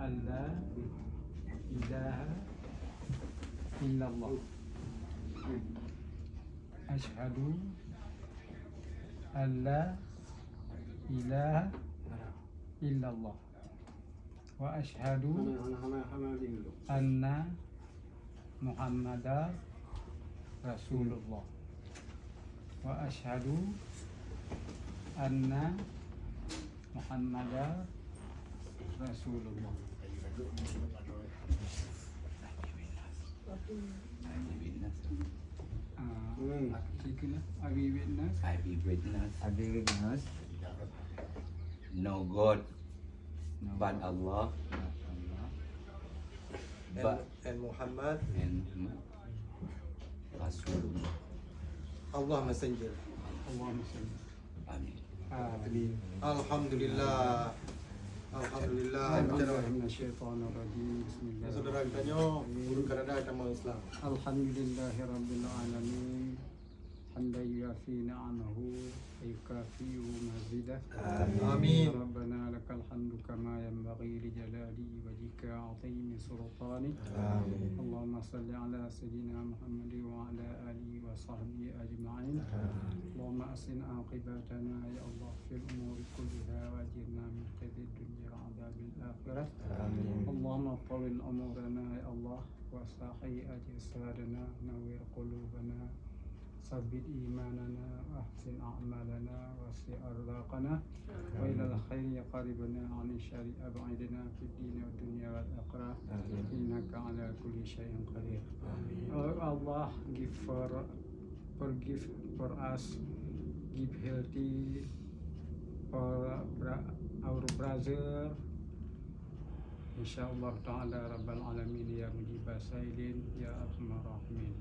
alla ilaha illallah. Asyhadu alla ilaha illallah. Wa asyhadu anna Muhammadar Rasulullah. Wa asyhadu anna Muhammadar Rasulullah. I be witness no God but Allah and Muhammad and Rasulullah. Allah Messenger. Allahumma salli. Amin. Amin. Alhamdulillah. Alhamdulillah. Bismillahirrahmanirrahim. Saudara tanya guru Kanada agama Islam. Alhamdulillahirabbil alamin. Hamdan yuafi ni'amahu wa yukafi'u mazidah. Amin. Rabbana lakal hamdu kama yanbaghi li jalali wajhika 'azimi sultanik. Amin. Allahumma salli ala sayyidina Muhammad wa ala alihi wa sahbihi ajma'in. Allahumma asin aqibatana ya Allah fil umuri kulliha wajirna min khizyi dunya wa 'adzabil akhirah. Amin. Allahumma qawwil umurana ya Allah wa sahi ajsadana nawwir qulubana sabbit imanana wa ahsin a'malana wa si arzaqana wa ilal khairi qaribana ani syari ab'idna fid din wa dunya wal akhirah innaka ala kulli syai'in qadir. Oh Allah, forgive for us, give healthy for our brother, insyaallah ta'ala rabbal alamin ya mujibas sailin ya arhamar rahimin.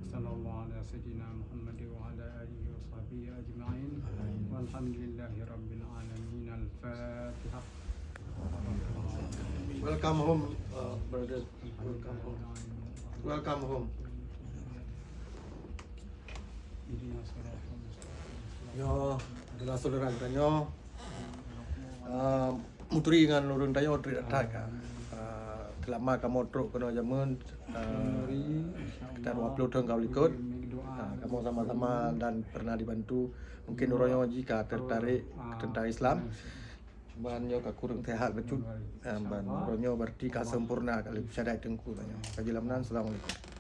Sallallahu ala sayyidina Muhammad wa ala alihi wa sahbihi ajma'in. Walhamdulillahi rabbil alamin. Al-Fatihah. Welcome home, brother. Welcome home. Welcome home. Yo, adalah saudara tanya. Mutri dengan urun tanya tri atak. Kelama kamu truk kena jamun. Kita 20 tahun kau ikut. Kamu sama-sama dan pernah dibantu. Mungkin orangnya jika tertarik tentang Islam. Banyo ka kurang tehat becut. Ban orangnya berarti ka sempurna kali syarat tengku tanya. Kaji lamnan. Assalamualaikum.